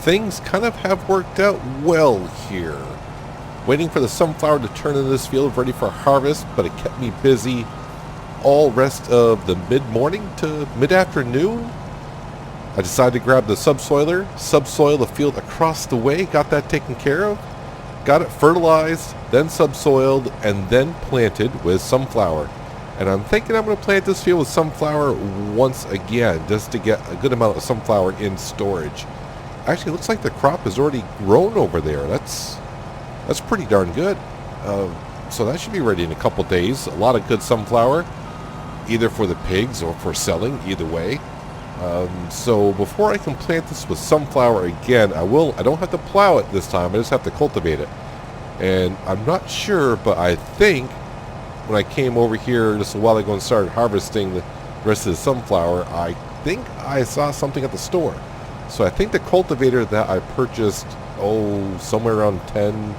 things kind of have worked out well here. Waiting for the sunflower to turn into this field ready for harvest, but it kept me busy all rest of the mid-morning to mid-afternoon. I decided to grab the subsoil the field across the way, got that taken care of, got it fertilized, then subsoiled, and then planted with sunflower. And I'm thinking I'm going to plant this field with sunflower once again, just to get a good amount of sunflower in storage. Actually, it looks like the crop is already grown over there. That's pretty darn good. So that should be ready in a couple days. A lot of good sunflower, either for the pigs or for selling, either way. So before I can plant this with sunflower again, I don't have to plow it this time. I just have to cultivate it. And I'm not sure, but I think when I came over here just a while ago and started harvesting the rest of the sunflower, I think I saw something at the store. So I think the cultivator that I purchased, somewhere around 10,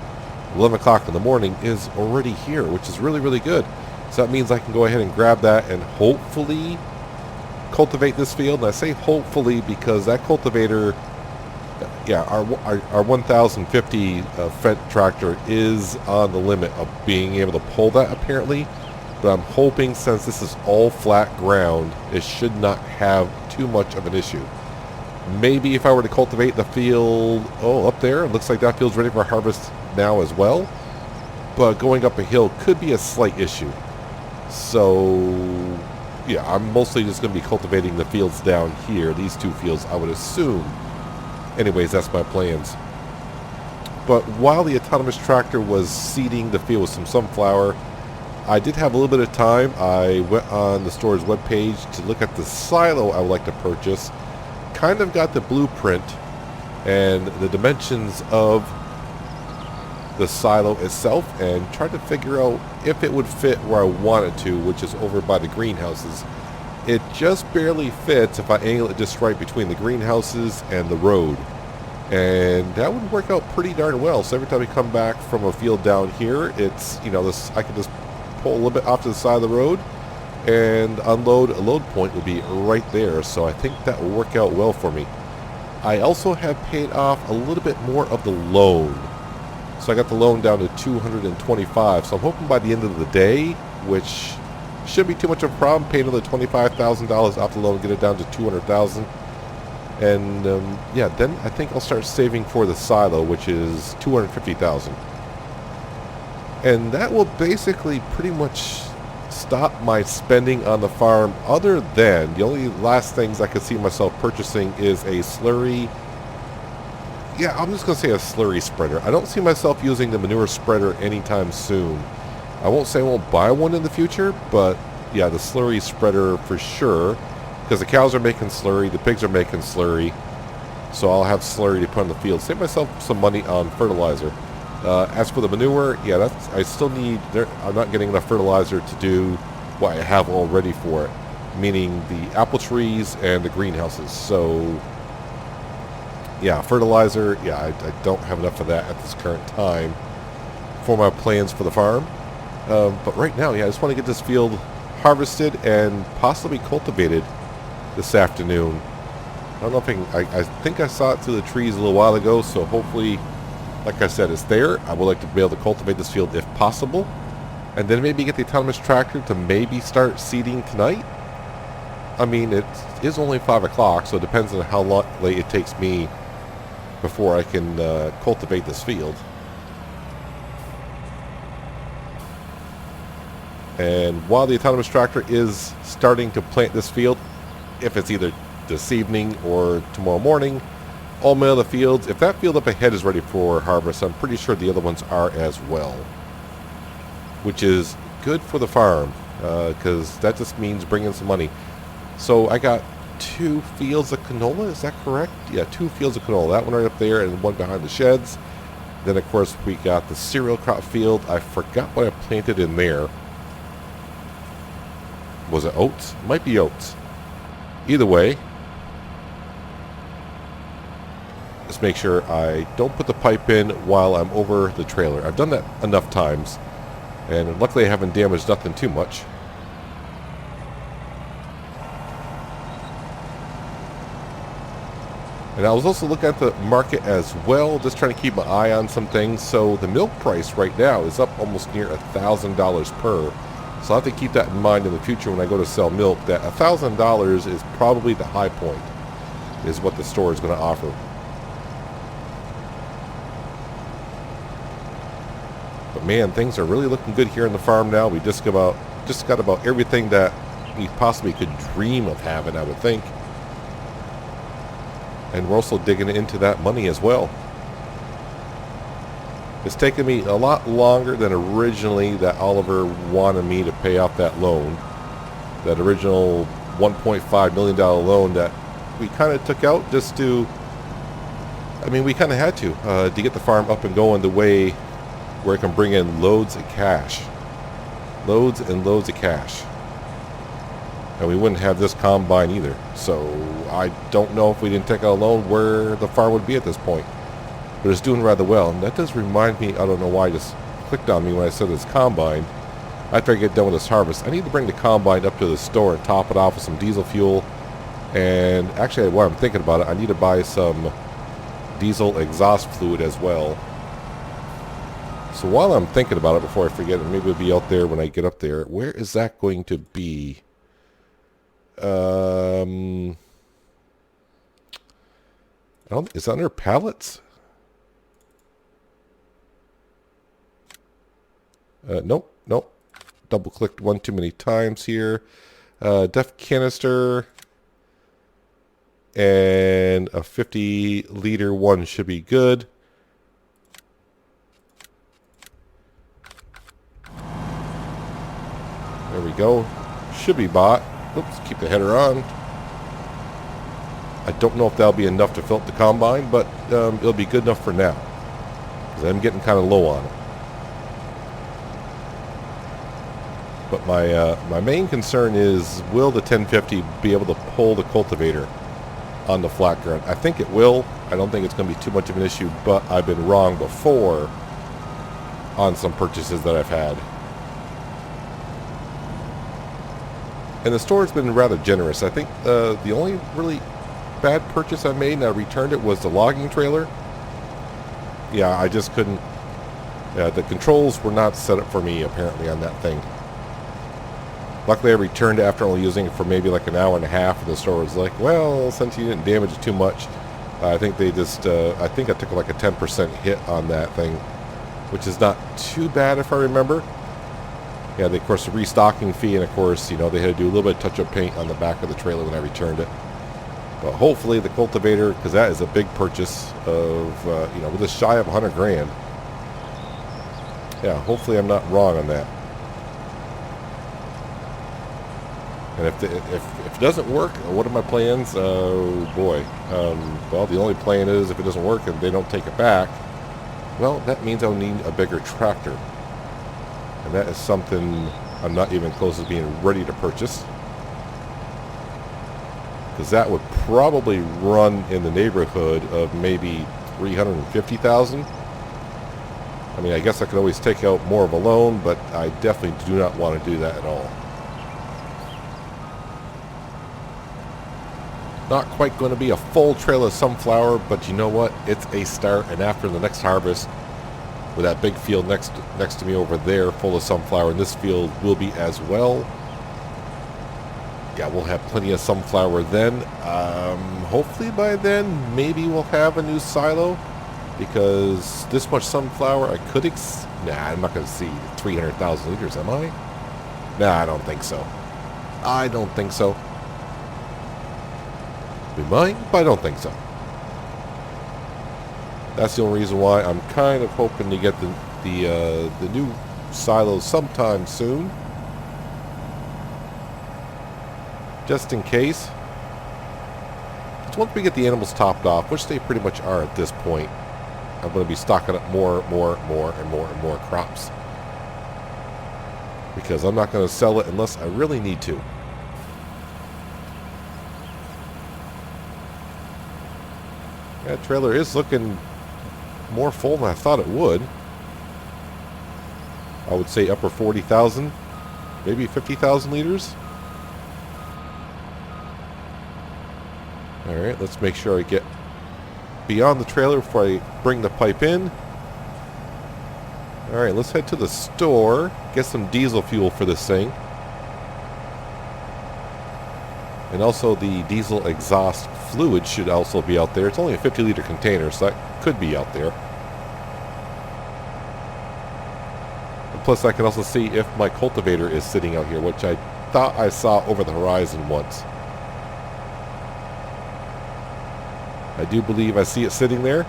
11 o'clock in the morning is already here, which is really, really good. So that means I can go ahead and grab that and hopefully cultivate this field. And I say hopefully because that cultivator, our 1050 Fendt tractor is on the limit of being able to pull that apparently. But I'm hoping, since this is all flat ground, it should not have too much of an issue. Maybe if I were to cultivate the field, up there, it looks like that field's ready for harvest now as well. But going up a hill could be a slight issue. So, yeah, I'm mostly just going to be cultivating the fields down here. These two fields, I would assume. Anyways, that's my plans. But while the autonomous tractor was seeding the field with some sunflower, I did have a little bit of time. I went on the store's webpage to look at the silo I would like to purchase. Kind of got the blueprint and the dimensions of the silo itself and tried to figure out if it would fit where I want it to, which is over by the greenhouses. It just barely fits if I angle it just right between the greenhouses and the road. And that would work out pretty darn well. So every time we come back from a field down here, it's, I can just pull a little bit off to the side of the road and unload. A load point would be right there. So I think that will work out well for me. I also have paid off a little bit more of the loan. So I got the loan down to $225. So I'm hoping by the end of the day, which shouldn't be too much of a problem, pay another $25,000 off the loan and get it down to $200,000. And then I think I'll start saving for the silo, which is $250,000. And that will basically pretty much stop my spending on the farm, other than the only last things I could see myself purchasing is a slurry. Yeah, I'm just going to say a slurry spreader. I don't see myself using the manure spreader anytime soon. I won't say I won't buy one in the future, but yeah, the slurry spreader for sure. Because the cows are making slurry, the pigs are making slurry. So I'll have slurry to put on the field. Save myself some money on fertilizer. As for the manure, yeah, I still need... I'm not getting enough fertilizer to do what I have already for it. Meaning the apple trees and the greenhouses. So... yeah, fertilizer, I don't have enough of that at this current time for my plans for the farm. But right now, I just want to get this field harvested and possibly cultivated this afternoon. I don't know if I think I saw it through the trees a little while ago, so hopefully, like I said, it's there. I would like to be able to cultivate this field if possible. And then maybe get the autonomous tractor to maybe start seeding tonight. I mean, it is only 5 o'clock, so it depends on how late it takes me before I can cultivate this field. And while the autonomous tractor is starting to plant this field, if it's either this evening or tomorrow morning, all my other fields, if that field up ahead is ready for harvest, I'm pretty sure the other ones are as well. Which is good for the farm, because that just means bringing some money. So I got 2 fields of canola, is that correct? Yeah, 2 fields of canola. That one right up there and one behind the sheds. Then, of course, we got the cereal crop field. I forgot what I planted in there. Was it oats? Might be oats. Either way, just make sure I don't put the pipe in while I'm over the trailer. I've done that enough times, and luckily I haven't damaged nothing too much. And I was also looking at the market as well, just trying to keep my eye on some things. So the milk price right now is up almost near $1,000 per. So I have to keep that in mind in the future when I go to sell milk, that $1,000 is probably the high point, is what the store is going to offer. But man, things are really looking good here on the farm now. We just got about everything that we possibly could dream of having, I would think. And we're also digging into that money as well. It's taken me a lot longer than originally that Oliver wanted me to pay off that loan. That original $1.5 million loan that we kind of took out just to... I mean, we kind of had to get the farm up and going the way where it can bring in loads of cash. Loads and loads of cash. And we wouldn't have this combine either. So I don't know if we didn't take out a loan where the farm would be at this point. But it's doing rather well. And that does remind me, I don't know why it just clicked on me when I said this combine. After I get done with this harvest, I need to bring the combine up to the store and top it off with some diesel fuel. And actually, while I'm thinking about it, I need to buy some diesel exhaust fluid as well. So while I'm thinking about it, before I forget it, maybe it'll be out there when I get up there. Where is that going to be? Is that under pallets? Nope. Double clicked one too many times here. Def canister and a 50-liter one should be good. There we go. Should be bought. Oops, keep the header on. I don't know if that'll be enough to fill up the combine, but it'll be good enough for now. Because I'm getting kind of low on it. But my main concern is, will the 1050 be able to pull the cultivator on the flat ground? I think it will. I don't think it's going to be too much of an issue, but I've been wrong before on some purchases that I've had. And the store's been rather generous. I think the only really bad purchase I made and I returned it was the logging trailer. Yeah, I just couldn't... the controls were not set up for me, apparently, on that thing. Luckily, I returned it after only using it for maybe like an hour and a half, and the store was like, well, since you didn't damage it too much, I think they just... I think I took like a 10% hit on that thing, which is not too bad if I remember. Yeah, of course, the restocking fee, and of course, you know, they had to do a little bit of touch-up paint on the back of the trailer when I returned it. But hopefully the cultivator, because that is a big purchase of, you know, with just shy of 100 grand. Yeah, hopefully I'm not wrong on that. And if it doesn't work, what are my plans? Oh, boy. Well, the only plan is if it doesn't work and they don't take it back, well, that means I'll need a bigger tractor. And that is something I'm not even close to being ready to purchase. Because that would probably run in the neighborhood of maybe $350,000. I mean, I guess I could always take out more of a loan, but I definitely do not want to do that at all. Not quite going to be a full trail of sunflower, but you know what? It's a start, and after the next harvest, with that big field next to me over there full of sunflower, and this field will be as well. Yeah, we'll have plenty of sunflower then. Hopefully by then, maybe we'll have a new silo, because this much sunflower, I could nah, I'm not going to see 300,000 liters, am I? Nah, I don't think so. I don't think so. We might, but I don't think so. That's the only reason why I'm kind of hoping to get the new silos sometime soon. Just in case. So once we get the animals topped off, which they pretty much are at this point, I'm going to be stocking up more crops. Because I'm not going to sell it unless I really need to. That trailer is looking more full than I thought it would. I would say upper 40,000, maybe 50,000 liters. Alright, let's make sure I get beyond the trailer before I bring the pipe in. Alright, let's head to the store, get some diesel fuel for this thing. And also the diesel exhaust fluid should also be out there. It's only a 50-liter container, so that could be out there. And plus I can also see if my cultivator is sitting out here, which I thought I saw over the horizon once. I do believe I see it sitting there.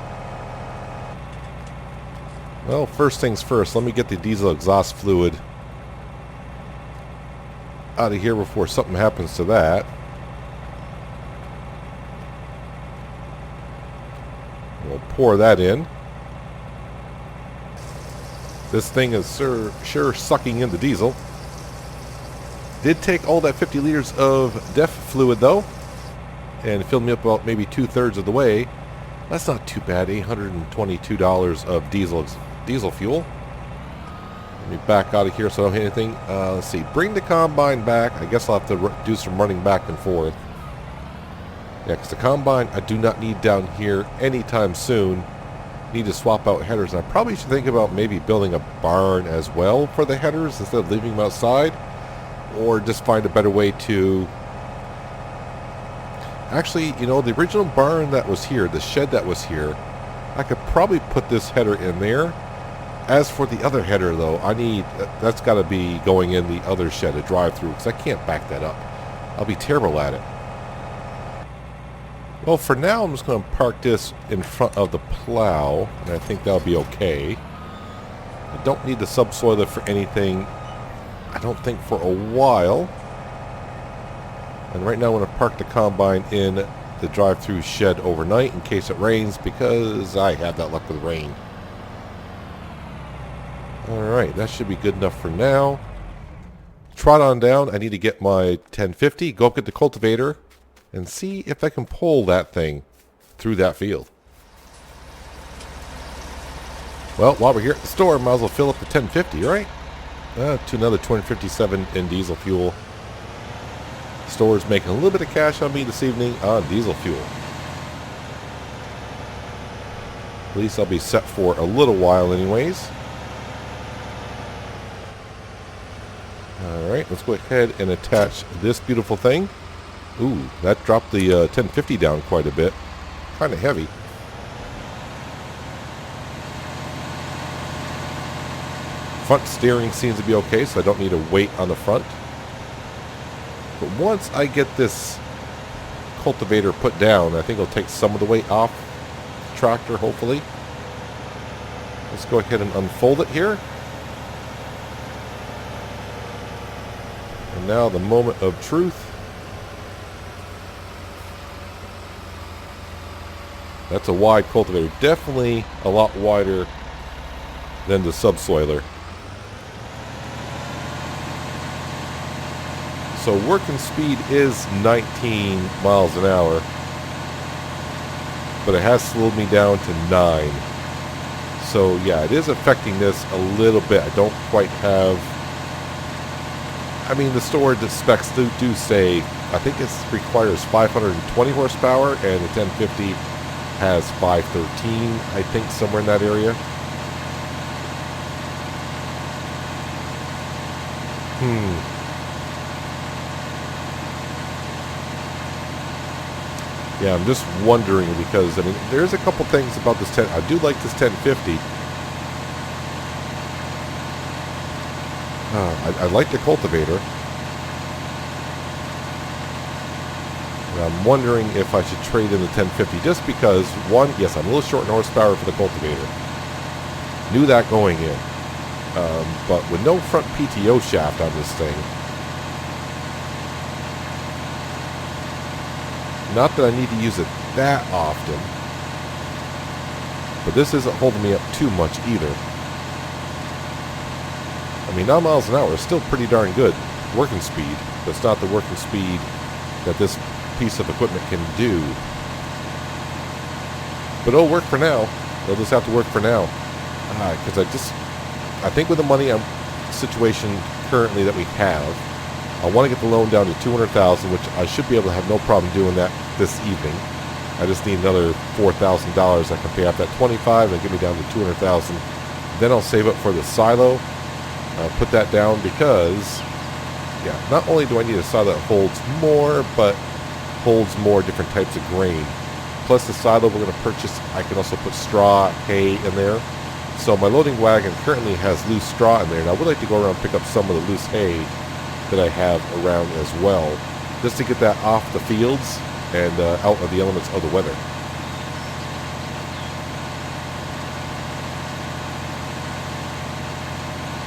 Well, first things first, let me get the diesel exhaust fluid out of here before something happens to that. We'll pour that in. This thing is sure sucking in the diesel. Did take all that 50 liters of DEF fluid though, and filled me up about maybe 2/3 of the way. That's not too bad. $822 of diesel fuel. Let me back out of here so I don't hit anything. Let's see. Bring the combine back. I guess I'll have to do some running back and forth. Yeah, because the combine I do not need down here anytime soon. Need to swap out headers. And I probably should think about maybe building a barn as well for the headers instead of leaving them outside. Or just find a better way to... Actually, you know, the original barn that was here, the shed that was here, I could probably put this header in there. As for the other header, though, that's got to be going in the other shed, a drive-through, because I can't back that up. I'll be terrible at it. Well, for now, I'm just going to park this in front of the plow, and I think that'll be okay. I don't need the subsoiler for anything, I don't think, for a while. And right now I'm going to park the combine in the drive-through shed overnight in case it rains, because I have that luck with rain. Alright, that should be good enough for now. Trot on down. I need to get my 1050, go up at the cultivator, and see if I can pull that thing through that field. Well, while we're here at the store, might as well fill up the 1050, right? To another 257 in diesel fuel. Store's making a little bit of cash on me this evening on diesel fuel. At least I'll be set for a little while anyways. Alright, let's go ahead and attach this beautiful thing. Ooh, that dropped the 1050 down quite a bit. Kind of heavy. Front steering seems to be okay, so I don't need a weight on the front. But once I get this cultivator put down, I think it'll take some of the weight off the tractor, hopefully. Let's go ahead and unfold it here. And now the moment of truth. That's a wide cultivator. Definitely a lot wider than the subsoiler. So working speed is 19 miles an hour, but it has slowed me down to 9. So yeah, it is affecting this a little bit. I don't quite have... I mean, the store specs do say, I think it requires 520 horsepower, and the 1050 has 513, I think, somewhere in that area. Yeah, I'm just wondering because, I mean, there's a couple things about this 10. I do like this 1050. I like the cultivator. And I'm wondering if I should trade in the 1050 just because, one, yes, I'm a little short in horsepower for the cultivator. Knew that going in. But with no front PTO shaft on this thing, not that I need to use it that often, but this isn't holding me up too much either. I mean, 9 miles an hour is still pretty darn good working speed, but it's not the working speed that this piece of equipment can do. But it'll work for now. It'll just have to work for now. Because I think with the money situation currently that we have, I want to get the loan down to $200,000, which I should be able to have no problem doing that this evening. I just need another $4,000. I can pay off that 25 and get me down to 200,000. Then I'll save up for the silo. Put that down because, yeah, not only do I need a silo that holds more, but holds more different types of grain. Plus the silo we're going to purchase, I can also put straw, hay in there. So my loading wagon currently has loose straw in there, and I would like to go around and pick up some of the loose hay that I have around as well, just to get that off the fields and out of the elements of the weather.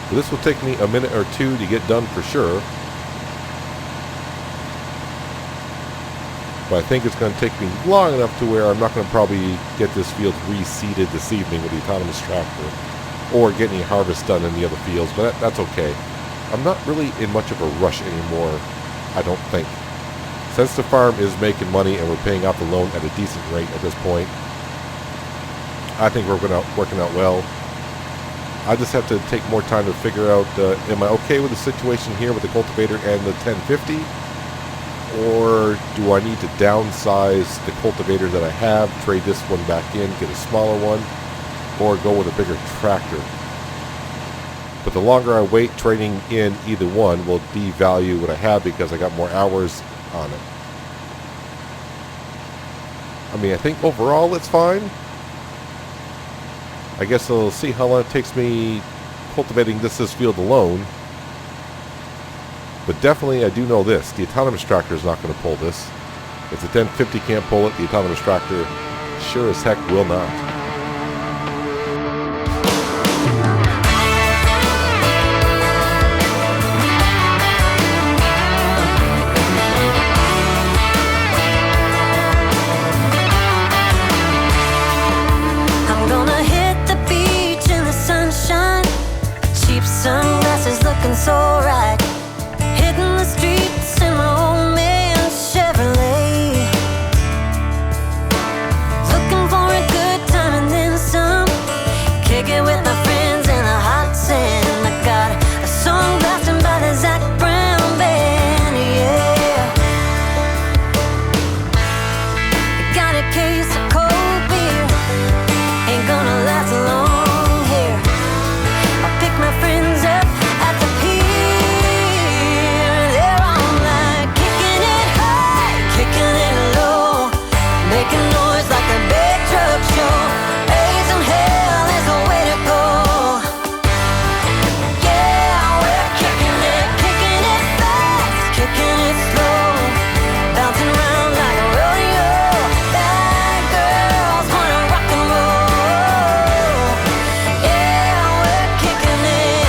But this will take me a minute or two to get done for sure. But I think it's going to take me long enough to where I'm not going to probably get this field reseeded this evening with the autonomous tractor, or get any harvest done in the other fields, but that's okay. I'm not really in much of a rush anymore, I don't think. Since the farm is making money and we're paying off the loan at a decent rate at this point, I think we're working out well. I just have to take more time to figure out, am I okay with the situation here with the cultivator and the 1050? Or do I need to downsize the cultivator that I have, trade this one back in, get a smaller one, or go with a bigger tractor? But the longer I wait, trading in either one will devalue what I have because I got more hours on it. I mean, I think overall it's fine. I guess I'll see how long it takes me cultivating this field alone. But definitely I do know this. The autonomous tractor is not going to pull this. If the 1050 can't pull it, the autonomous tractor sure as heck will not. I'm gonna hit the beach in the sunshine. Cheap sunglasses looking so right. Hitting the streets in my old man Chevrolet. Looking for a good time and then some. Kick it with my friends in the hot sand. I got a song blasting by the Zac Brown band, yeah. I got a case of cold beer. Ain't gonna last long here. I'll pick my friends up at the pier. Making noise like a big truck show. Raising hell is the way to go. Yeah, we're kicking it fast, kicking it slow, bouncing around like a rodeo. Bad girls wanna rock and roll. Yeah, we're kicking it.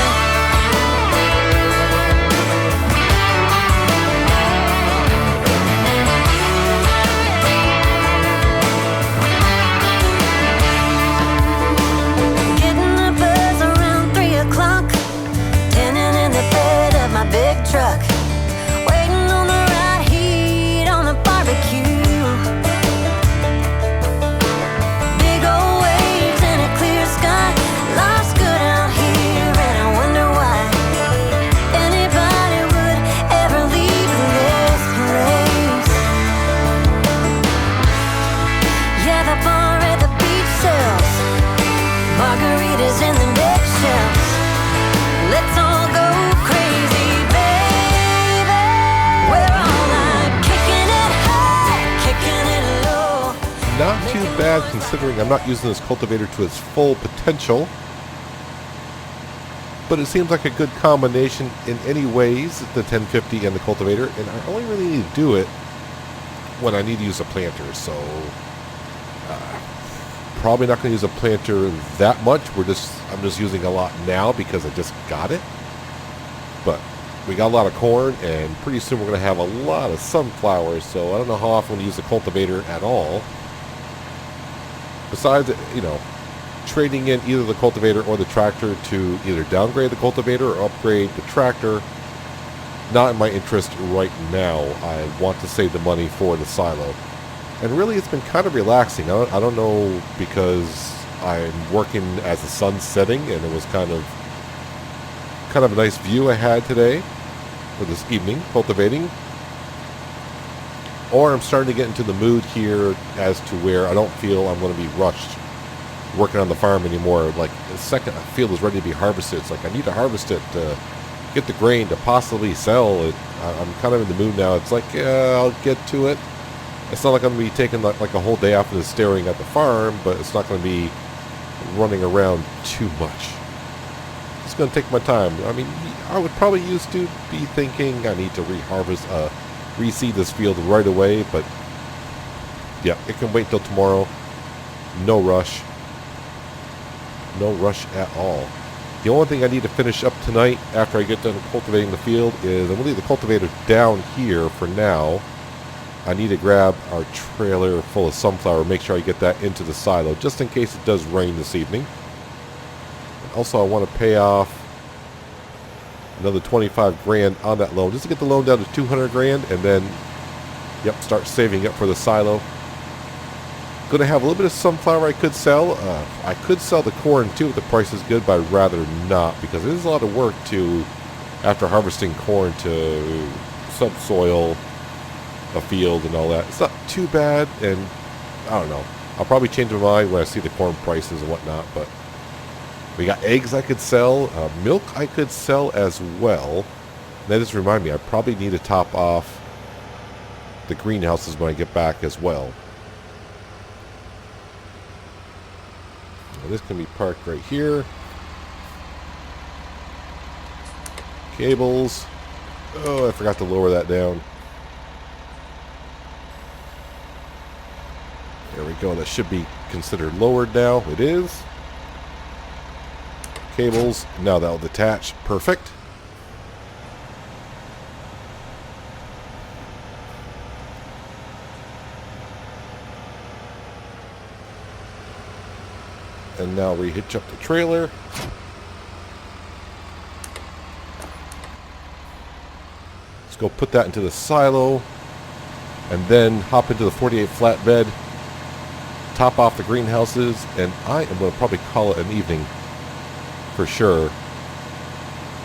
Big truck, waiting on the right heat on the barbecue. Big old waves and a clear sky. Life's good out here and I wonder why anybody would ever leave this place. Yeah, the bar at the beach sells margaritas in the big shelves. Let's all go crazy. Not too bad considering I'm not using this cultivator to its full potential. But it seems like a good combination in any ways, the 1050 and the cultivator, and I only really need to do it when I need to use a planter, so probably not going to use a planter that much. I'm just using a lot now because I just got it. But we got a lot of corn, and pretty soon we're going to have a lot of sunflowers, so I don't know how often we use the cultivator at all. Besides, trading in either the cultivator or the tractor to either downgrade the cultivator or upgrade the tractor, not in my interest right now. I want to save the money for the silo. And really, it's been kind of relaxing. I don't know, because I'm working as the sun's setting, and it was kind of a nice view I had today, or this evening, cultivating. Or I'm starting to get into the mood here as to where I don't feel I'm going to be rushed working on the farm anymore. Like the second a field is ready to be harvested, it's like I need to harvest it to get the grain to possibly sell it. I'm kind of in the mood now. It's like, yeah, I'll get to it. It's not like I'm going to be taking like a whole day off and just staring at the farm, but it's not going to be running around too much. It's going to take my time. I mean, I would probably used to be thinking I need to reseed this field right away, but yeah, it can wait till tomorrow. No rush. No rush at all. The only thing I need to finish up tonight after I get done cultivating the field is I'm going to leave the cultivator down here for now. I need to grab our trailer full of sunflower, make sure I get that into the silo, just in case it does rain this evening. Also, I want to pay off another 25 grand on that loan, just to get the loan down to 200 grand, and then, yep, start saving up for the silo. Going to have a little bit of sunflower I could sell. I could sell the corn too if the price is good, but I'd rather not, because it is a lot of work to, after harvesting corn, to subsoil a field and all that. It's not too bad, and I don't know. I'll probably change my mind when I see the corn prices and whatnot, but we got eggs I could sell, milk I could sell as well. That just remind me, I probably need to top off the greenhouses when I get back as well. Now, this can be parked right here. Cables. Oh, I forgot to lower that down. There we go. That should be considered lowered now. It is. Cables. Now that'll detach. Perfect. And now re-hitch up the trailer. Let's go put that into the silo. And then hop into the 48 flatbed. Top off the greenhouses, and I am going to probably call it an evening for sure.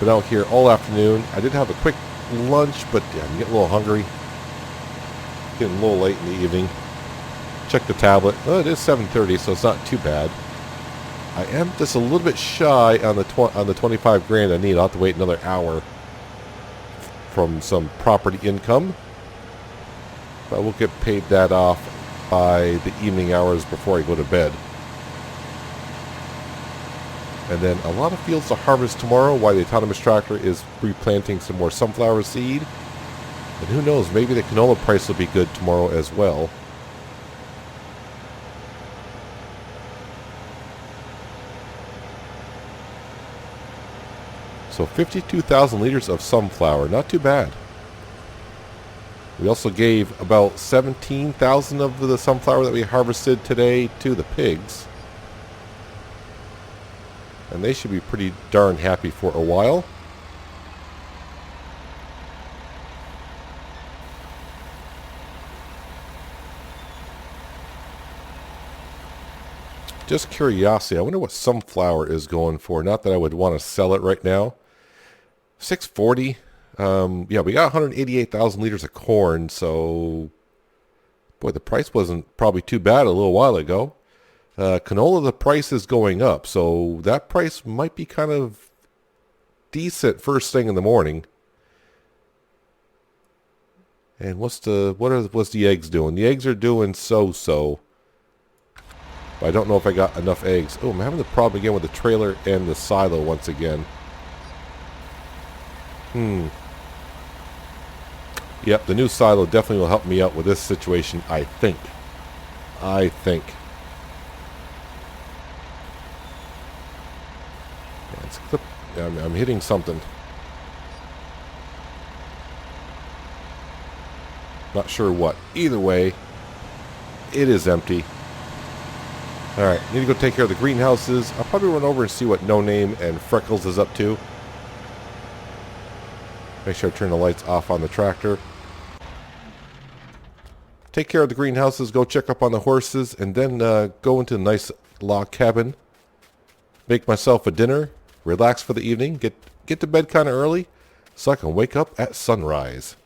Been out here all afternoon. I did have a quick lunch, but yeah, I'm getting a little hungry. Getting a little late in the evening. Check the tablet. Oh, it is 7:30, so it's not too bad. I am just a little bit shy on the 25 grand I need. I'll have to wait another hour from some property income, but we'll get paid that off by the evening hours before I go to bed. And then a lot of fields to harvest tomorrow while the autonomous tractor is replanting some more sunflower seed. And who knows, maybe the canola price will be good tomorrow as well. So 52,000 liters of sunflower, not too bad. We also gave about 17,000 of the sunflower that we harvested today to the pigs. And they should be pretty darn happy for a while. Just curiosity, I wonder what sunflower is going for. Not that I would want to sell it right now. 640. Yeah, we got 188,000 liters of corn, so boy, the price wasn't probably too bad a little while ago. Canola, the price is going up, so that price might be kind of decent first thing in the morning. And what's the eggs doing? The eggs are doing so. But I don't know if I got enough eggs. Oh, I'm having the problem again with the trailer and the silo once again. Yep, the new silo definitely will help me out with this situation, I think. Yeah, it's clip. I'm hitting something. Not sure what. Either way, it is empty. Alright, need to go take care of the greenhouses. I'll probably run over and see what No Name and Freckles is up to. Make sure I turn the lights off on the tractor. Take care of the greenhouses, go check up on the horses, and then go into a nice log cabin. Make myself a dinner, relax for the evening, get to bed kind of early so I can wake up at sunrise.